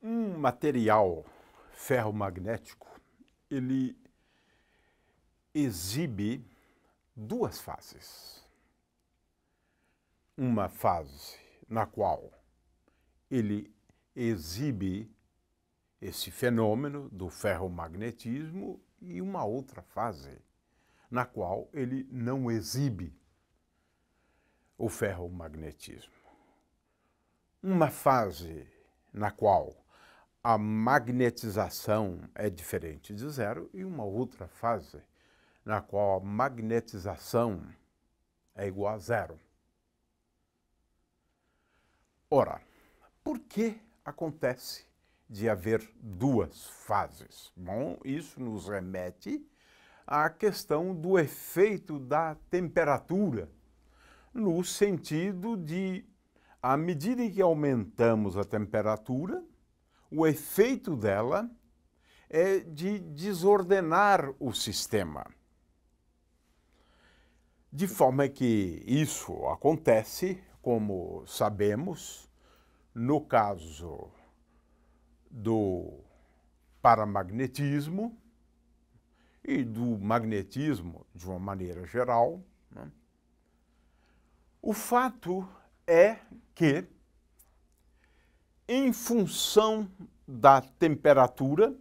Um material ferromagnético, ele exibe duas fases. Uma fase na qual ele exibe esse fenômeno do ferromagnetismo e uma outra fase na qual ele não exibe o ferromagnetismo. Uma fase na qual a magnetização é diferente de zero e uma outra fase na qual a magnetização é igual a zero. Ora, por que acontece de haver duas fases? Bom, isso nos remete à questão do efeito da temperatura, no sentido de, à medida em que aumentamos a temperatura, o efeito dela é de desordenar o sistema. De forma que isso acontece, como sabemos, no caso do paramagnetismo e do magnetismo de uma maneira geral, né? O fato é que, em função da temperatura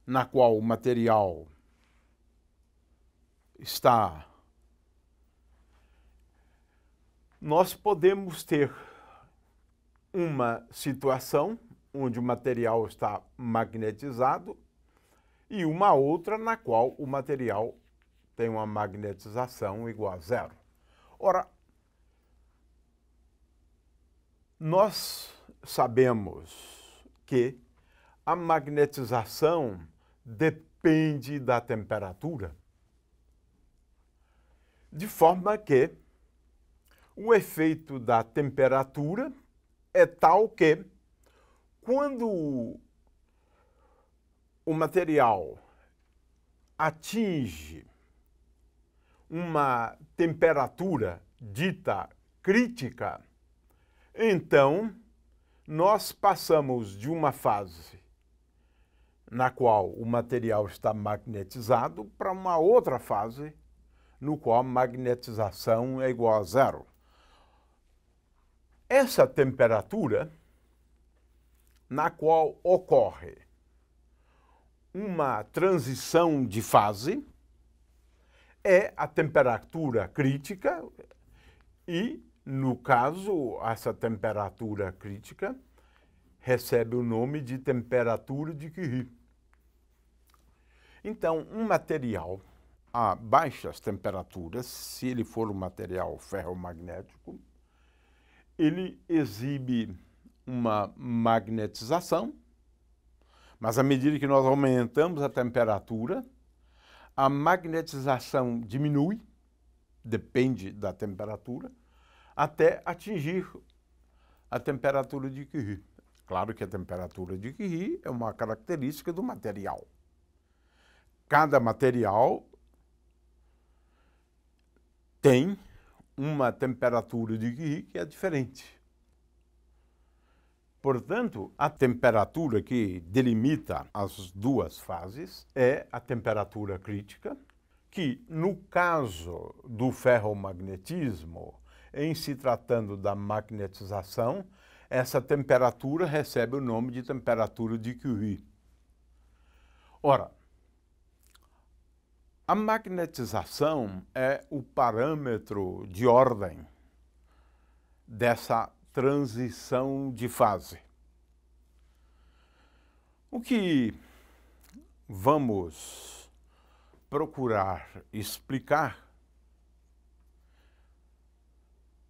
na qual o material está, nós podemos ter uma situação onde o material está magnetizado e uma outra na qual o material tem uma magnetização igual a zero. Ora, nós sabemos que a magnetização depende da temperatura, de forma que o efeito da temperatura é tal que, quando o material atinge uma temperatura dita crítica, então nós passamos de uma fase na qual o material está magnetizado para uma outra fase no qual a magnetização é igual a zero. Essa temperatura na qual ocorre uma transição de fase é a temperatura crítica e, no caso, essa temperatura crítica recebe o nome de temperatura de Curie. Então, um material a baixas temperaturas, se ele for um material ferromagnético, ele exibe uma magnetização, mas à medida que nós aumentamos a temperatura, a magnetização diminui, depende da temperatura, até atingir a temperatura de Curie. Claro que a temperatura de Curie é uma característica do material. Cada material tem uma temperatura de Curie que é diferente. Portanto, a temperatura que delimita as duas fases é a temperatura crítica, que, no caso do ferromagnetismo, em se tratando da magnetização, essa temperatura recebe o nome de temperatura de Curie. Ora, a magnetização é o parâmetro de ordem dessa transição de fase. O que vamos procurar explicar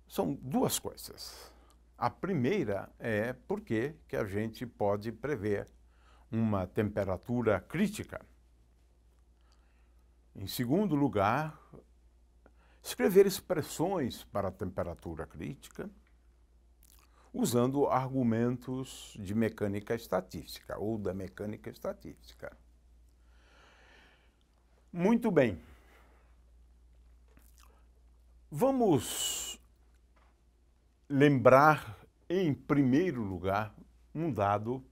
são duas coisas. A primeira é por que a gente pode prever uma temperatura crítica. Em segundo lugar, escrever expressões para a temperatura crítica usando argumentos de mecânica estatística ou da mecânica estatística. Muito bem. Vamos lembrar, em primeiro lugar, um dado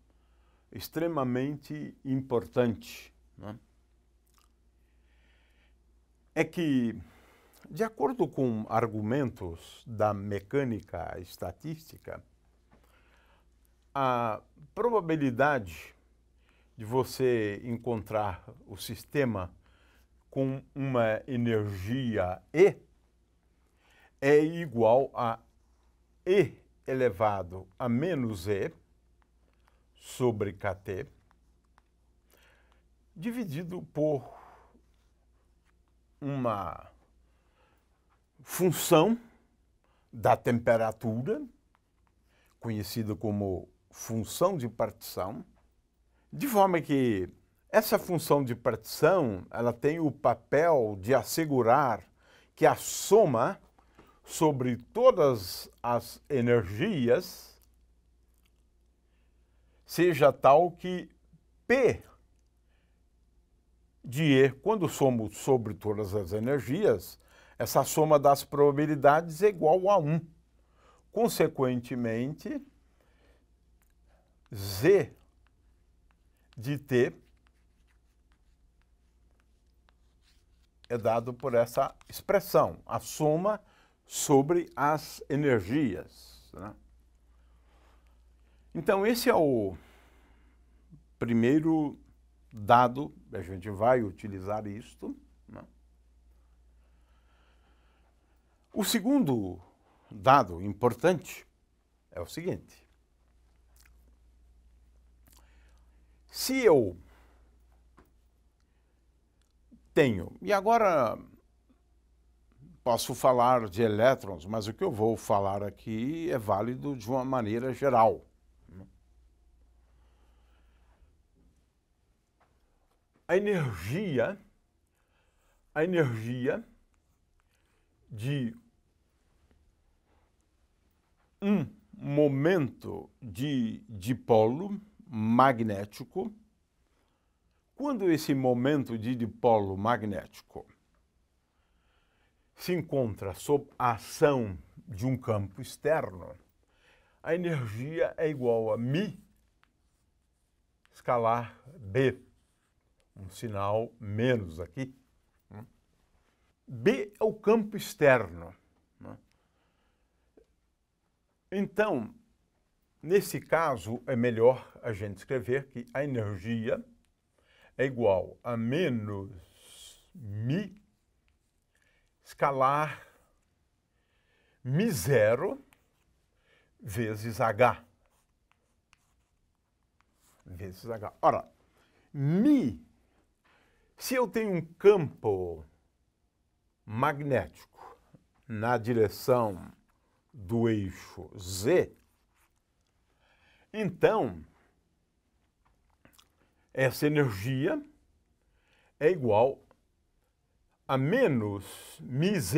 extremamente importante, né? É que, de acordo com argumentos da mecânica estatística, a probabilidade de você encontrar o sistema com uma energia E é igual a E elevado a menos E sobre kT, dividido por uma função da temperatura, conhecida como função de partição, de forma que essa função de partição ela tem o papel de assegurar que a soma sobre todas as energias seja tal que P de E, quando somos sobre todas as energias, essa soma das probabilidades é igual a 1. Consequentemente, Z de T é dado por essa expressão, a soma sobre as energias, né? Então, esse é o primeiro dado, a gente vai utilizar isto, né? O segundo dado importante é o seguinte: se eu tenho, e agora posso falar de elétrons, mas o que eu vou falar aqui é válido de uma maneira geral. A energia de um momento de dipolo magnético, quando esse momento de dipolo magnético se encontra sob a ação de um campo externo, a energia é igual a μ escalar B, um sinal menos aqui. B é o campo externo, né? Então, nesse caso, é melhor a gente escrever que a energia é igual a menos μ escalar μ0 vezes H. Vezes H. Ora, μ, se eu tenho um campo magnético na direção do eixo Z, então essa energia é igual a menos μz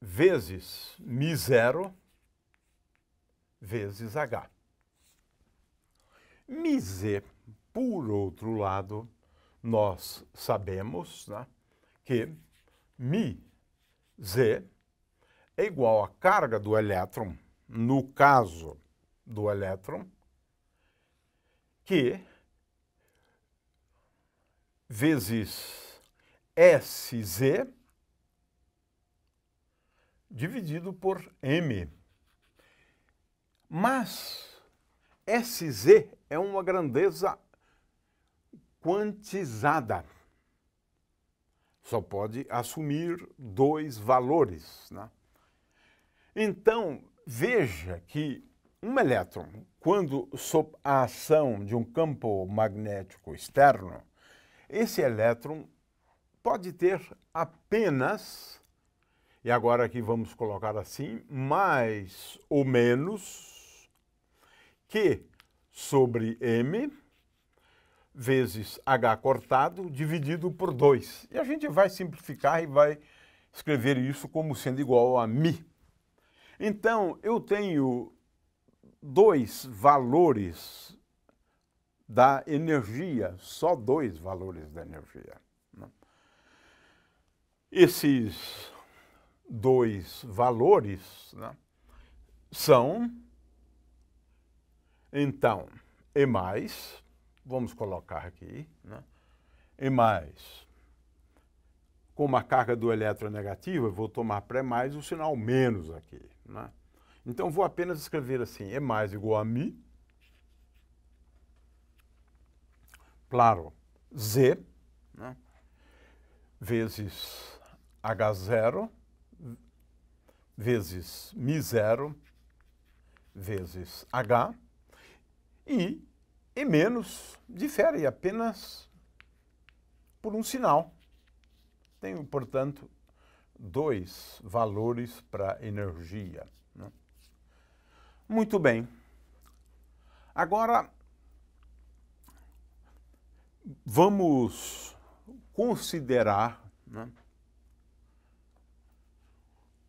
vezes μ0 vezes H. μz, por outro lado, nós sabemos, né, que μz é igual à carga do elétron, no caso do elétron, que vezes Sz dividido por m. Mas Sz é uma grandeza quantizada. Só pode assumir dois valores, né? Então, veja que um elétron, quando sob a ação de um campo magnético externo, esse elétron pode ter apenas, e agora aqui vamos colocar assim, mais ou menos que sobre m vezes h cortado dividido por 2. E a gente vai simplificar e vai escrever isso como sendo igual a μ. Então, eu tenho dois valores da energia, só dois valores da energia, né? Esses dois valores, né, são, então, E mais, vamos colocar aqui, né? E mais, como a carga do elétron é negativa, eu vou tomar pré mais o sinal menos aqui, né? Então, vou apenas escrever assim, E mais igual a Mi, claro, Z, né? Vezes H0, vezes Mi0, vezes H, e E menos difere apenas por um sinal. Tenho, portanto, dois valores para energia, né? Muito bem. Agora, vamos considerar, né,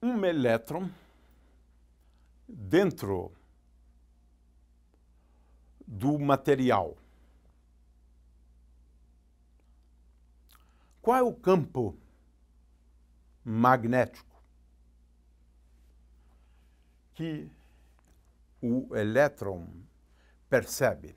um elétron dentro do material. Qual é o campo magnético que o elétron percebe?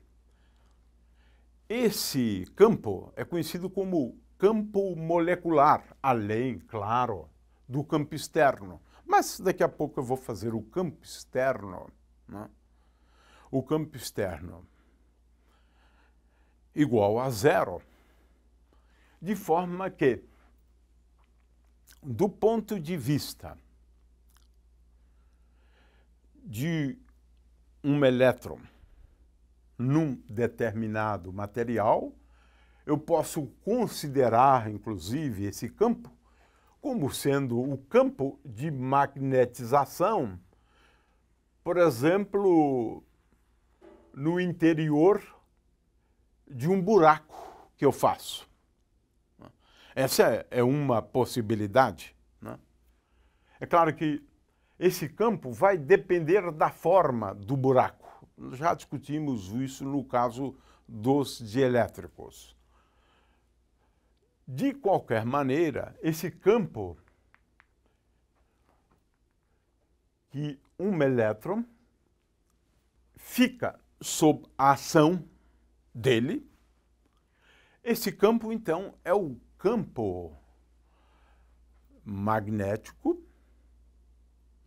Esse campo é conhecido como campo molecular, além, claro, do campo externo. Mas daqui a pouco eu vou fazer o campo externo, né? O campo externo igual a zero, de forma que, do ponto de vista de um elétron num determinado material, eu posso considerar, inclusive, esse campo como sendo o campo de magnetização, por exemplo, no interior de um buraco que eu faço. Essa é uma possibilidade, né? É claro que esse campo vai depender da forma do buraco. Já discutimos isso no caso dos dielétricos. De qualquer maneira, esse campo que um elétron fica sob a ação dele, esse campo, então, é o campo magnético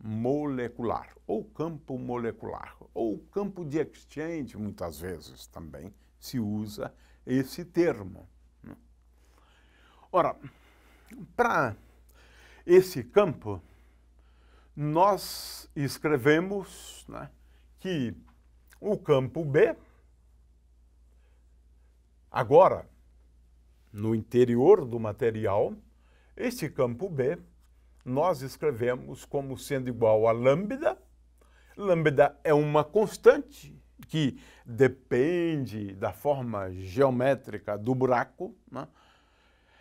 molecular, ou campo molecular, ou campo de exchange, muitas vezes também se usa esse termo. Ora, para esse campo, nós escrevemos, né, que o campo B, agora, no interior do material, esse campo B, nós escrevemos como sendo igual a lambda. Lambda é uma constante que depende da forma geométrica do buraco, né?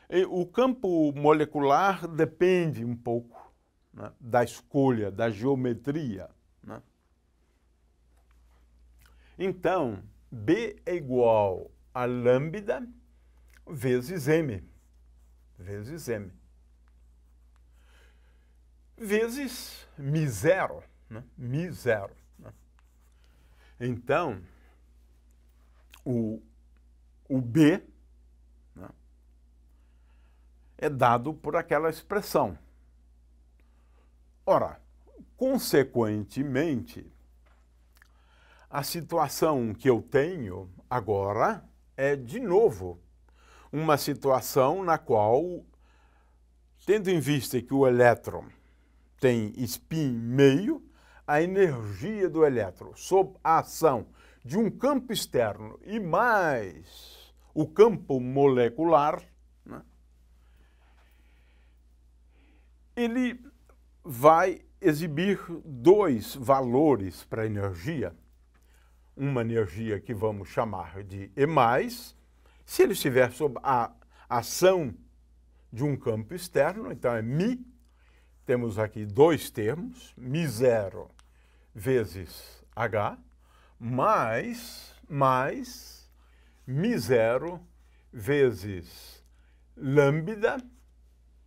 E o campo molecular depende um pouco, né, da escolha, da geometria, né? Então, B é igual a lambda vezes M, vezes Mi0, né? Mi0, né? Então, o B, né, é dado por aquela expressão. Ora, consequentemente, a situação que eu tenho agora é, de novo, uma situação na qual, tendo em vista que o elétron tem spin meio, a energia do elétron sob a ação de um campo externo e mais o campo molecular, né, ele vai exibir dois valores para a energia. Uma energia que vamos chamar de E+, se ele estiver sob a ação de um campo externo, então é Mi. Temos aqui dois termos, Mi0 vezes H, mais Mi0 vezes lambda,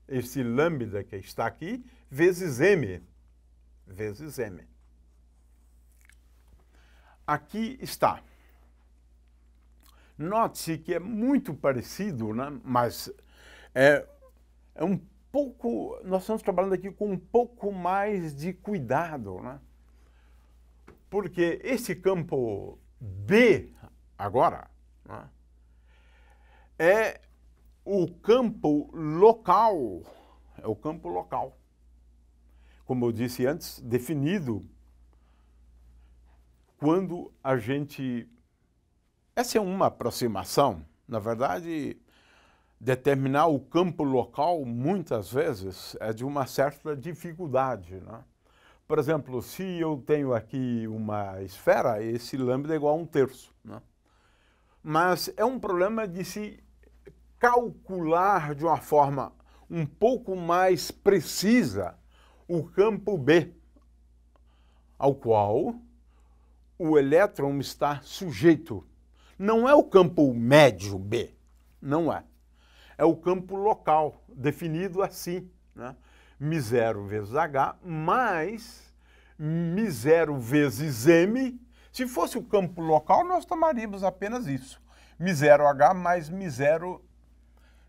esse lambda que está aqui, vezes M. aqui está. Note-se que é muito parecido, né? Mas é um pouco, nós estamos trabalhando aqui com um pouco mais de cuidado, né? Porque esse campo B agora, né, é o campo local, é o campo local. Como eu disse antes, definido quando a gente... Essa é uma aproximação, na verdade, determinar o campo local, muitas vezes, é de uma certa dificuldade, né? Por exemplo, se eu tenho aqui uma esfera, esse lambda é igual a 1/3, né? Mas é um problema de se calcular de uma forma um pouco mais precisa o campo B, ao qual o elétron está sujeito. Não é o campo médio B, não é. É o campo local, definido assim, né? μ0 vezes H mais μ0 vezes M. Se fosse o campo local, nós tomaríamos apenas isso. μ0H mais μ0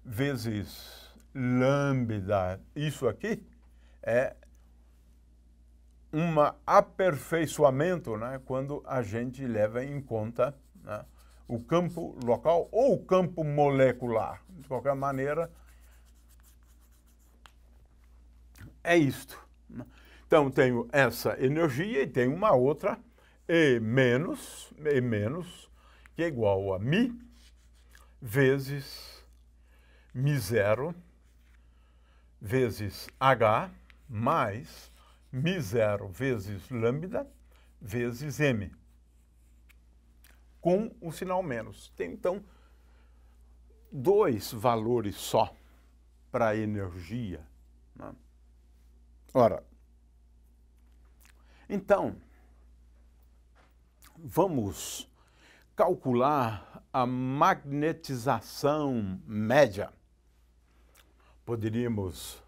vezes lambda. Isso aqui é um aperfeiçoamento, né, quando a gente leva em conta, né, o campo local ou o campo molecular. De qualquer maneira, é isto. Então, tenho essa energia e tenho uma outra, E menos, que é igual a μ vezes μ0 vezes H mais μ0 vezes lambda vezes M, com o sinal menos. Tem, então, dois valores só para a energia, né? Ora, então, vamos calcular a magnetização média. Poderíamos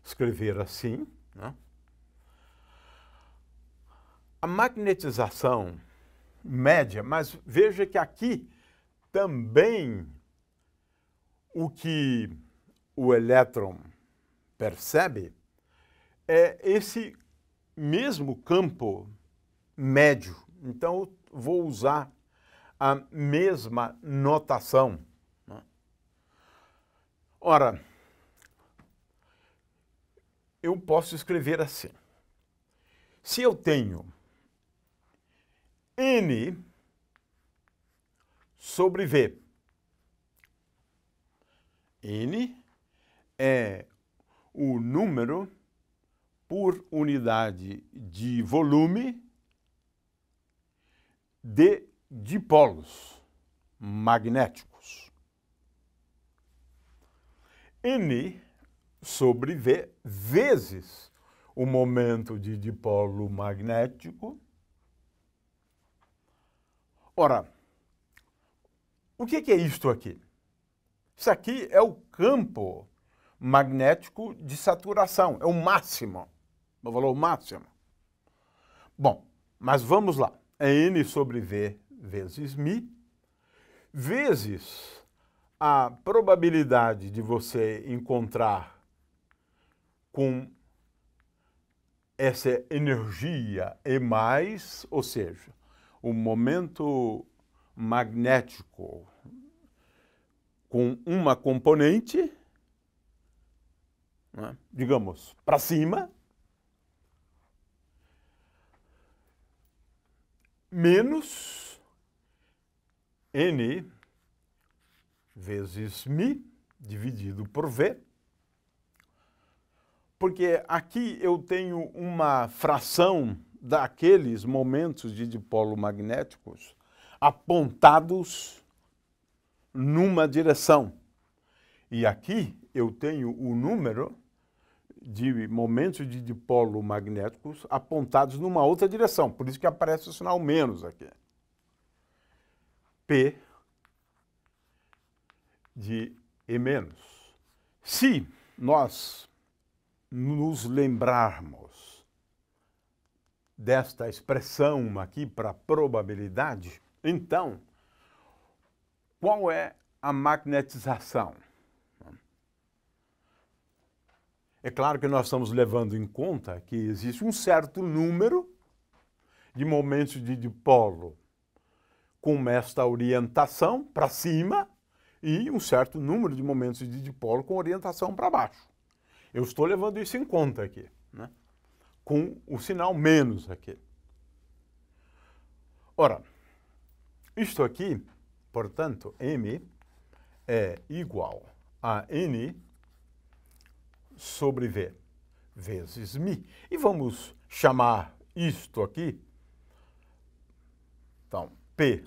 escrever assim, né? A magnetização média, mas veja que aqui também o que o elétron percebe é esse mesmo campo médio. Então, eu vou usar a mesma notação, né? Ora, eu posso escrever assim. Se eu tenho N sobre V, N é o número por unidade de volume de dipolos magnéticos. N sobre V vezes o momento de dipolo magnético. Ora, o que é isto aqui? Isso aqui é o campo magnético de saturação, é o máximo, o valor máximo. Bom, mas vamos lá. É N sobre V vezes μ, vezes a probabilidade de você encontrar com essa energia E+, ou seja, o momento magnético com uma componente, né, digamos, para cima, menos N vezes μ dividido por V, porque aqui eu tenho uma fração daqueles momentos de dipolo magnéticos apontados numa direção. E aqui eu tenho o número de momentos de dipolo magnéticos apontados numa outra direção. Por isso que aparece o sinal menos aqui. P de E menos. Se nós nos lembrarmos desta expressão aqui para probabilidade, então, qual é a magnetização? É claro que nós estamos levando em conta que existe um certo número de momentos de dipolo com esta orientação para cima e um certo número de momentos de dipolo com orientação para baixo. Eu estou levando isso em conta aqui, né? Com o sinal menos aqui. Ora, isto aqui, portanto, M é igual a N sobre V vezes μ. E vamos chamar isto aqui, então, P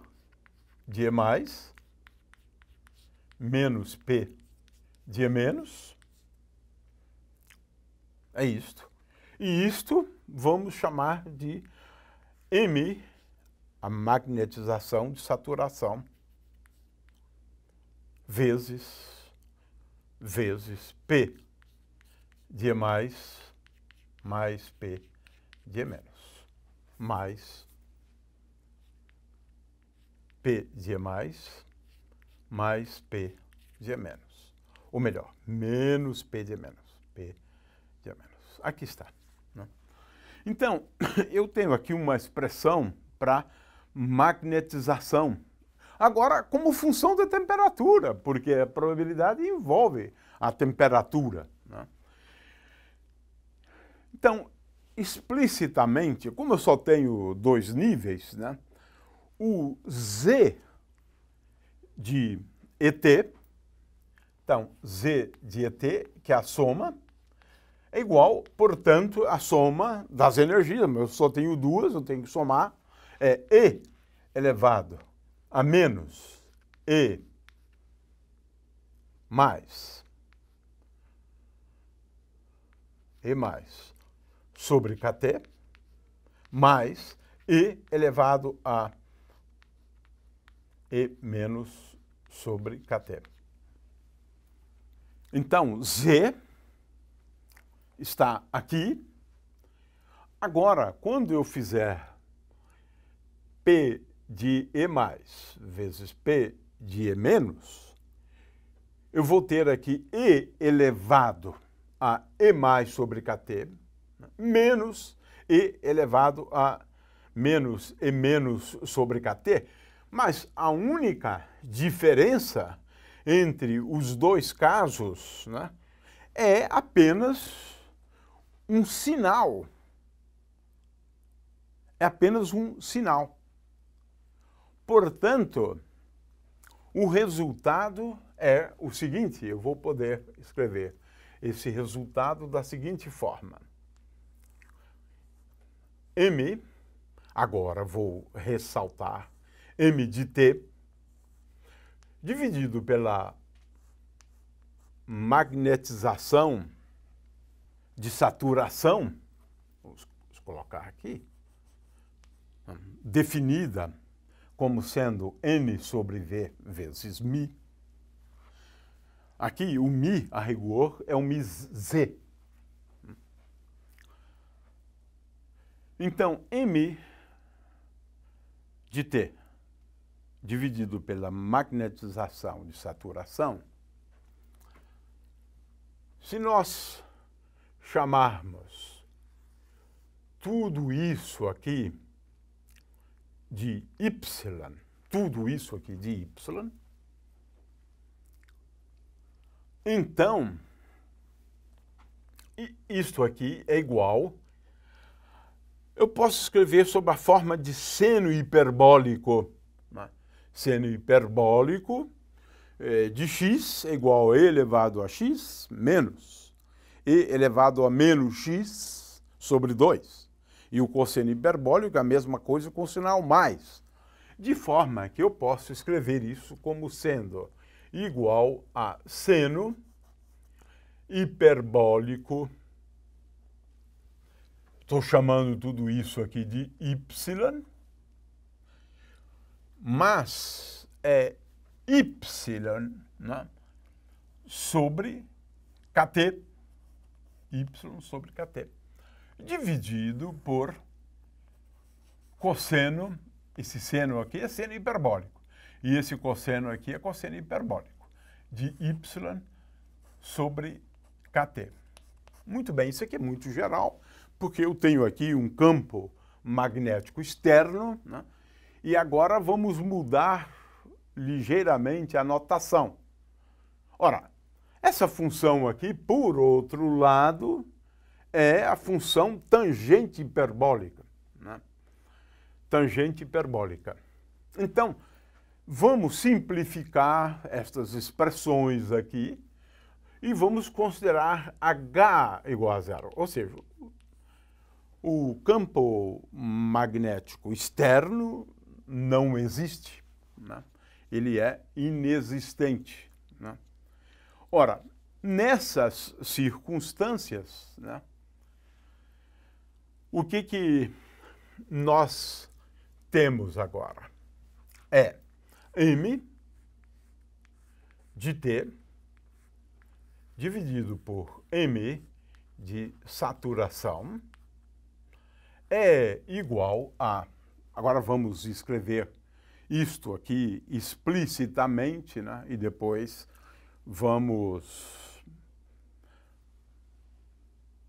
de E mais, menos P de E menos, é isto. E isto vamos chamar de M, a magnetização de saturação, vezes P de E mais P de E menos, mais P de E mais P de E menos. Ou melhor, menos P de E menos, P de E menos. Aqui está. Né? Então, eu tenho aqui uma expressão para magnetização. Agora, como função da temperatura, porque a probabilidade envolve a temperatura. Né? Então, explicitamente, como eu só tenho dois níveis, né, o Z de ET, então, Z de ET, que é a soma, é igual, portanto, à soma das energias. Eu só tenho duas, eu tenho que somar. É E elevado a menos E mais sobre kT, mais E elevado a E menos sobre kT. Então, Z está aqui. Agora, quando eu fizer P de E mais vezes P de E menos, eu vou ter aqui E elevado a E mais sobre kT, menos E elevado a menos E menos sobre kT. Mas a única diferença entre os dois casos, né, é apenas um sinal. É apenas um sinal. Portanto, o resultado é o seguinte, eu vou poder escrever esse resultado da seguinte forma. M, agora vou ressaltar, M de T, dividido pela magnetização de saturação, vamos colocar aqui, definida como sendo N sobre V vezes μ. Aqui, o μ, a rigor, é o μz. Então, M de T, dividido pela magnetização de saturação, se nós chamarmos tudo isso aqui de Y, tudo isso aqui de Y, então, isto aqui é igual, eu posso escrever sob a forma de seno hiperbólico. Né? Seno hiperbólico de x é igual a E elevado a x menos E elevado a menos x sobre 2. E o cosseno hiperbólico é a mesma coisa com o sinal mais. De forma que eu posso escrever isso como sendo igual a seno hiperbólico. Estou chamando tudo isso aqui de y, mas é y, né, sobre kT, y sobre kT, dividido por cosseno, esse seno aqui é seno hiperbólico, e esse cosseno aqui é cosseno hiperbólico, de y sobre kt. Muito bem, isso aqui é muito geral, porque eu tenho aqui um campo magnético externo, né? E agora vamos mudar ligeiramente a notação. Ora, essa função aqui, por outro lado, é a função tangente hiperbólica, né? Tangente hiperbólica. Então, vamos simplificar estas expressões aqui e vamos considerar H igual a zero, ou seja, o campo magnético externo não existe, né? Ele é inexistente, né? Ora, nessas circunstâncias, né, o que nós temos agora é m de t dividido por m de saturação é igual a... Agora vamos escrever isto aqui explicitamente, né? E depois vamos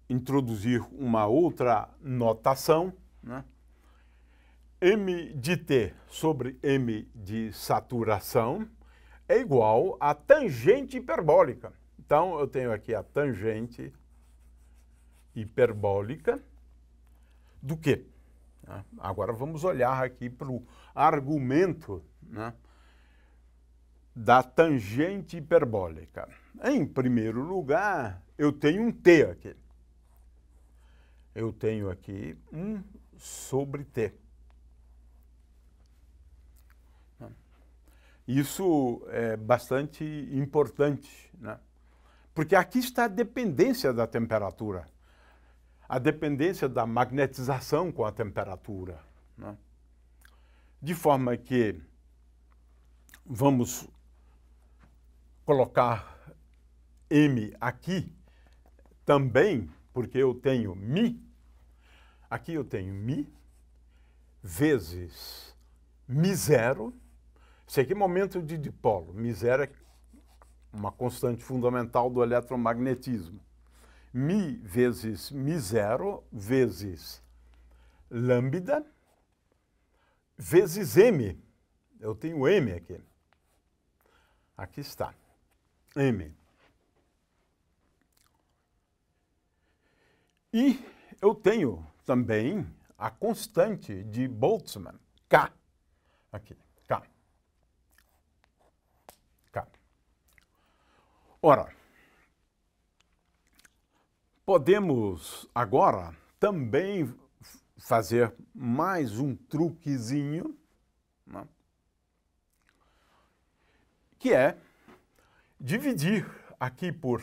introduzir uma outra notação, né? M de t sobre m de saturação é igual a tangente hiperbólica. Então, eu tenho aqui a tangente hiperbólica do quê? Agora vamos olhar aqui para o argumento, né, da tangente hiperbólica. Em primeiro lugar, eu tenho um t aqui. Eu tenho aqui 1 sobre t. Isso é bastante importante, né? Porque aqui está a dependência da temperatura, a dependência da magnetização com a temperatura, né? De forma que vamos colocar m aqui também, porque eu tenho μ, aqui eu tenho μ vezes μ0, isso aqui é momento de dipolo, μ0 é uma constante fundamental do eletromagnetismo. μ vezes μ0 vezes lambda vezes m. Eu tenho m aqui. Aqui está. M. E eu tenho também a constante de Boltzmann, K. Aqui, K. K. Ora, podemos agora também fazer mais um truquezinho, né, que é dividir aqui por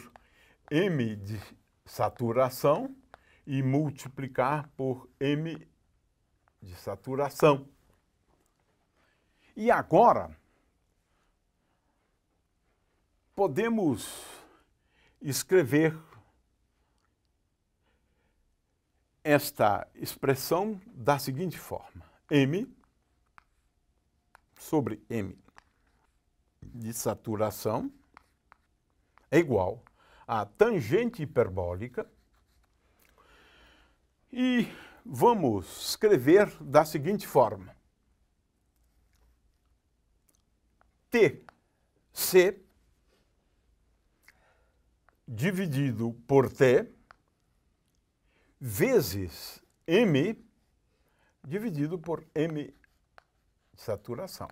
m de saturação e multiplicar por m de saturação. E agora, podemos escrever esta expressão da seguinte forma: m sobre m de saturação é igual a tangente hiperbólica, e vamos escrever da seguinte forma: Tc dividido por T vezes m dividido por m de saturação.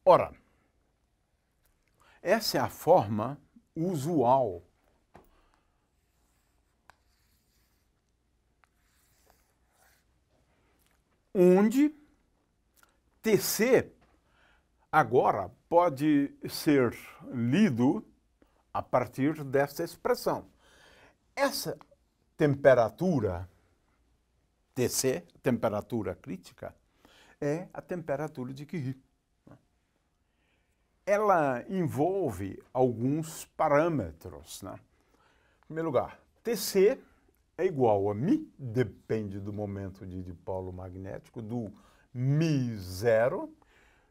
Ora, essa é a forma usual onde Tc agora pode ser lido a partir desta expressão. Essa temperatura Tc, temperatura crítica, é a temperatura de Curie. Ela envolve alguns parâmetros, né? Em primeiro lugar, Tc é igual a μ, depende do momento de dipolo magnético, do μ0,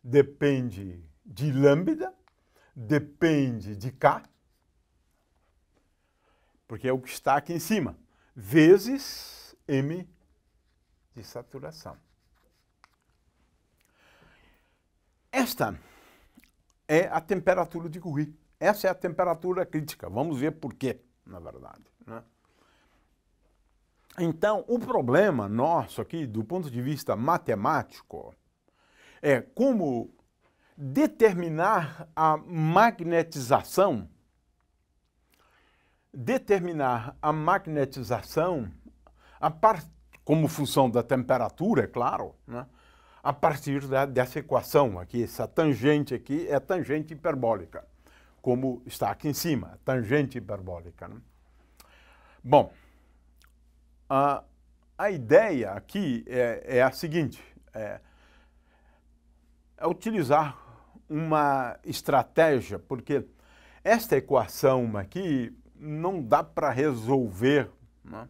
depende de lambda, depende de K, porque é o que está aqui em cima, vezes M de saturação. Esta é a temperatura de Curie. Essa é a temperatura crítica. Vamos ver por quê, na verdade, né? Então, o problema nosso aqui, do ponto de vista matemático, é como determinar a magnetização, como função da temperatura, é claro, né? A partir dessa equação aqui. Essa tangente aqui é tangente hiperbólica, como está aqui em cima, tangente hiperbólica, né? Bom, a ideia aqui é a seguinte, é utilizar uma estratégia, porque esta equação aqui não dá para resolver, né,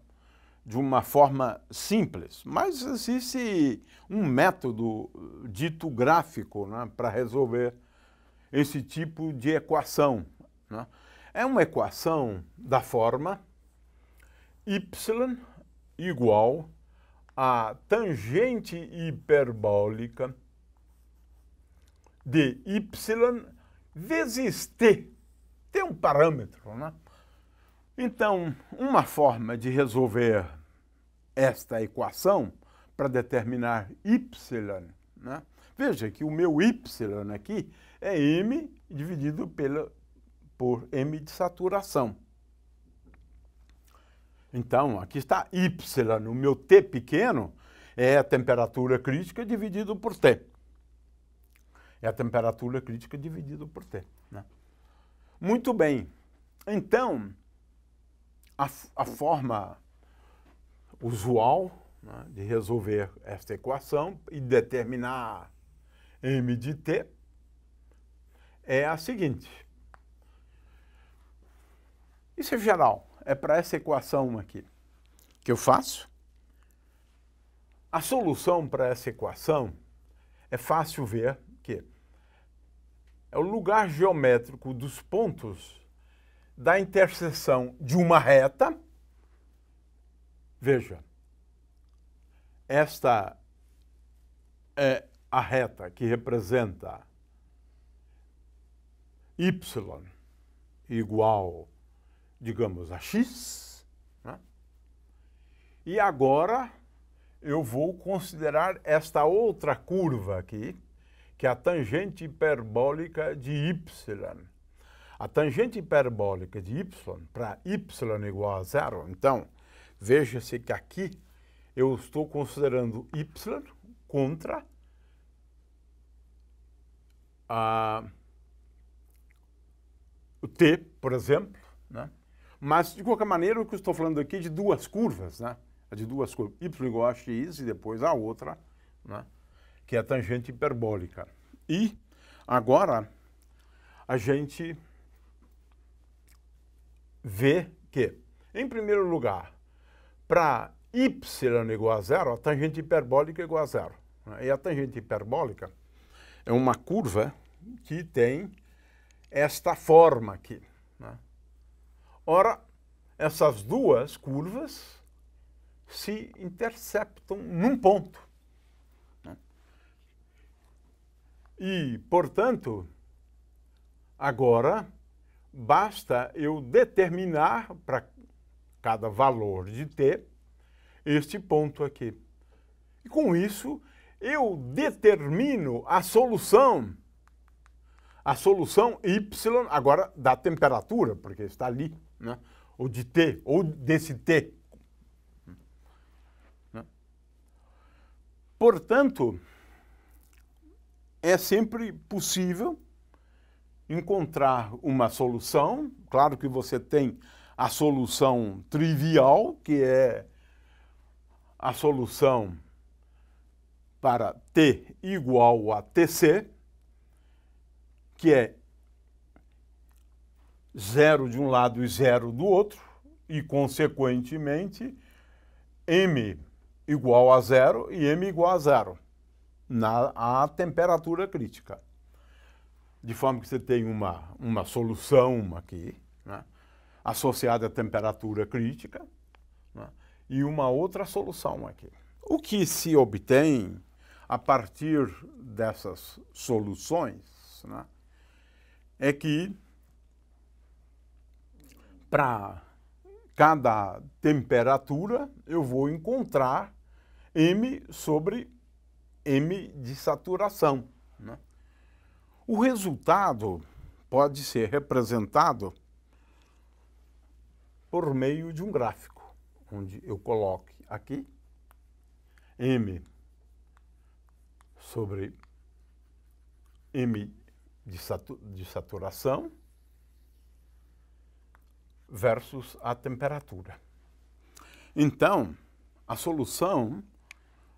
de uma forma simples, mas existe um método dito gráfico, né, para resolver esse tipo de equação, né? É uma equação da forma y igual a tangente hiperbólica de y vezes t. T é um parâmetro, né? Então, uma forma de resolver esta equação para determinar y, né? Veja que o meu y aqui é m dividido por m de saturação. Então, aqui está y, o meu t pequeno é a temperatura crítica dividido por t. É a temperatura crítica dividido por t, né? Muito bem. Então, a forma usual, né, de resolver esta equação e determinar m de t é a seguinte. Isso é geral. É para essa equação aqui que eu faço. A solução para essa equação é fácil ver que é o lugar geométrico dos pontos da interseção de uma reta. Veja, esta é a reta que representa y igual, digamos, a x, né? E agora eu vou considerar esta outra curva aqui, que é a tangente hiperbólica de y. A tangente hiperbólica de y para y igual a zero, então, veja-se que aqui eu estou considerando y contra o t, por exemplo, né? Mas, de qualquer maneira, o que eu estou falando aqui é de duas curvas, né? De duas curvas, y igual a x e depois a outra, né, que é a tangente hiperbólica. E agora a gente vê que, em primeiro lugar, para y igual a zero, a tangente hiperbólica é igual a zero, né? E a tangente hiperbólica é uma curva que tem esta forma aqui, né? Ora, essas duas curvas se interceptam num ponto, né? E, portanto, agora basta eu determinar para cada valor de t este ponto aqui. E com isso eu determino a solução y agora da temperatura, porque está ali, né? Ou de t, ou desse t. Portanto, é sempre possível encontrar uma solução. Claro que você tem a solução trivial, que é a solução para t igual a tc, que é zero de um lado e zero do outro, e, consequentemente, M igual a zero e M igual a zero à temperatura crítica. De forma que você tem uma solução aqui, né, associada à temperatura crítica, né, e uma outra solução aqui. O que se obtém a partir dessas soluções, né, é que para cada temperatura eu vou encontrar M sobre M de saturação, né? O resultado pode ser representado por meio de um gráfico, onde eu coloque aqui M sobre M de saturação versus a temperatura. Então, a solução,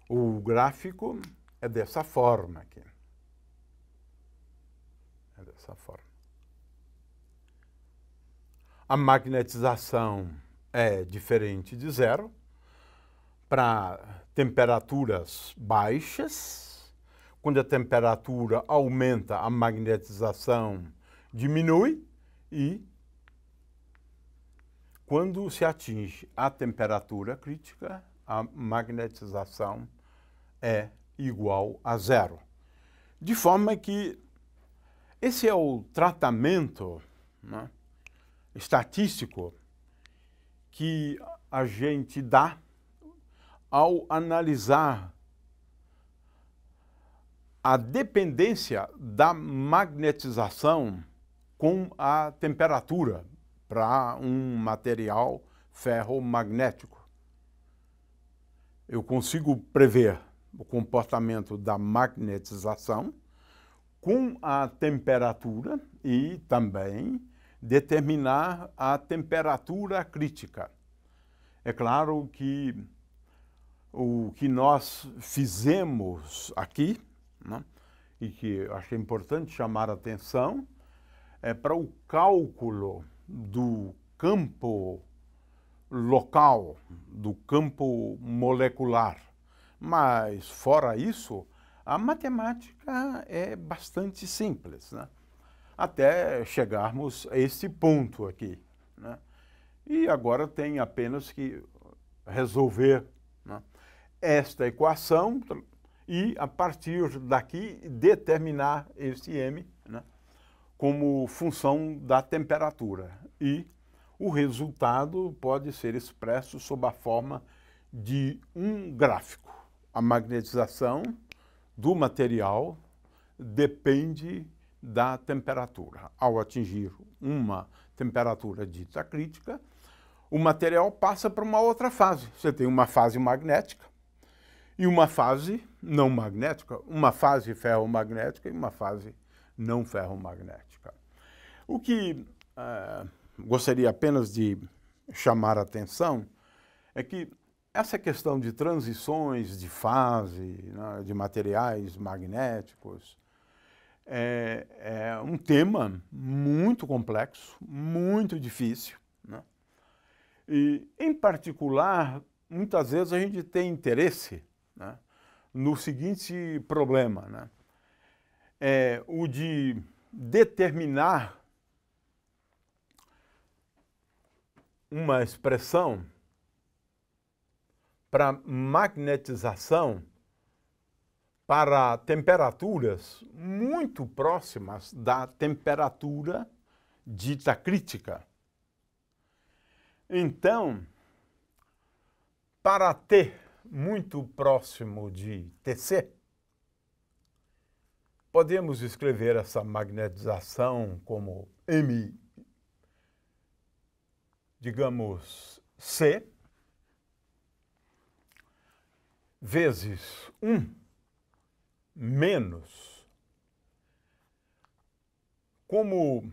o gráfico é dessa forma aqui. É dessa forma. A magnetização é diferente de zero. Para temperaturas baixas, quando a temperatura aumenta, a magnetização diminui e quando se atinge a temperatura crítica, a magnetização é igual a zero. De forma que esse é o tratamento, né, estatístico que a gente dá ao analisar a dependência da magnetização com a temperatura para um material ferromagnético. Eu consigo prever o comportamento da magnetização com a temperatura e também determinar a temperatura crítica. É claro que o que nós fizemos aqui, né, e que achei importante chamar a atenção, é para o cálculo do campo local, do campo molecular. Mas, fora isso, a matemática é bastante simples, né, até chegarmos a esse ponto aqui, né? E agora tem apenas que resolver, né, esta equação e, a partir daqui, determinar esse M, né, como função da temperatura. E o resultado pode ser expresso sob a forma de um gráfico. A magnetização do material depende da temperatura. Ao atingir uma temperatura dita crítica, o material passa para uma outra fase. Você tem uma fase magnética e uma fase não magnética, uma fase ferromagnética e uma fase não ferromagnética. O que gostaria apenas de chamar a atenção é que essa questão de transições de fase, né, de materiais magnéticos, é um tema muito complexo, muito difícil, né? E, em particular, muitas vezes a gente tem interesse, né, no seguinte problema, né? É o de determinar uma expressão para magnetização para temperaturas muito próximas da temperatura dita crítica. Então, para T muito próximo de Tc, podemos escrever essa magnetização como M, digamos, C, vezes 1 menos, como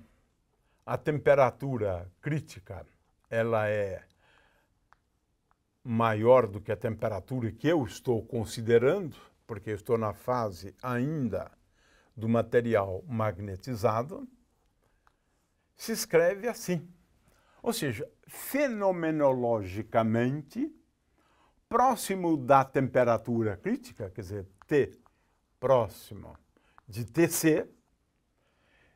a temperatura crítica ela é maior do que a temperatura que eu estou considerando, porque eu estou na fase ainda do material magnetizado, se escreve assim. Ou seja, fenomenologicamente, próximo da temperatura crítica, quer dizer, T próximo de Tc,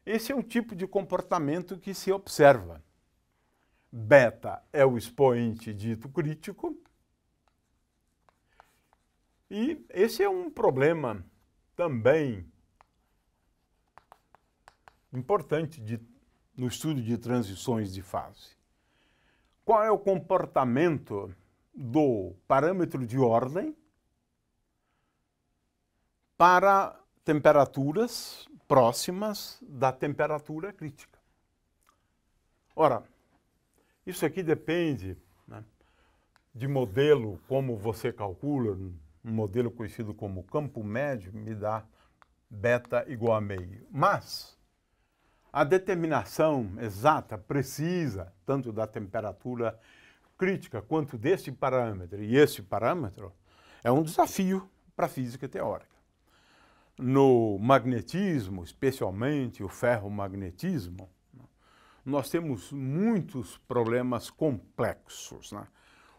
esse é um tipo de comportamento que se observa. Beta é o expoente dito crítico, e esse é um problema também importante no estudo de transições de fase. Qual é o comportamento do parâmetro de ordem para temperaturas próximas da temperatura crítica? Ora, isso aqui depende, né, de modelo, como você calcula, um modelo conhecido como campo médio me dá beta igual a meio. Mas a determinação exata, precisa, tanto da temperatura crítica quanto deste parâmetro e esse parâmetro, é um desafio para a física teórica. No magnetismo, especialmente o ferromagnetismo, nós temos muitos problemas complexos, né?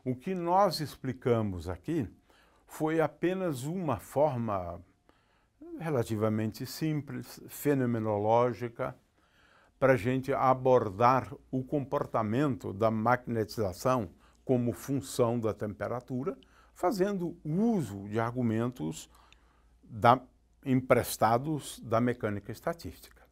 O que nós explicamos aqui foi apenas uma forma relativamente simples, fenomenológica, para a gente abordar o comportamento da magnetização como função da temperatura, fazendo uso de argumentos emprestados da mecânica estatística.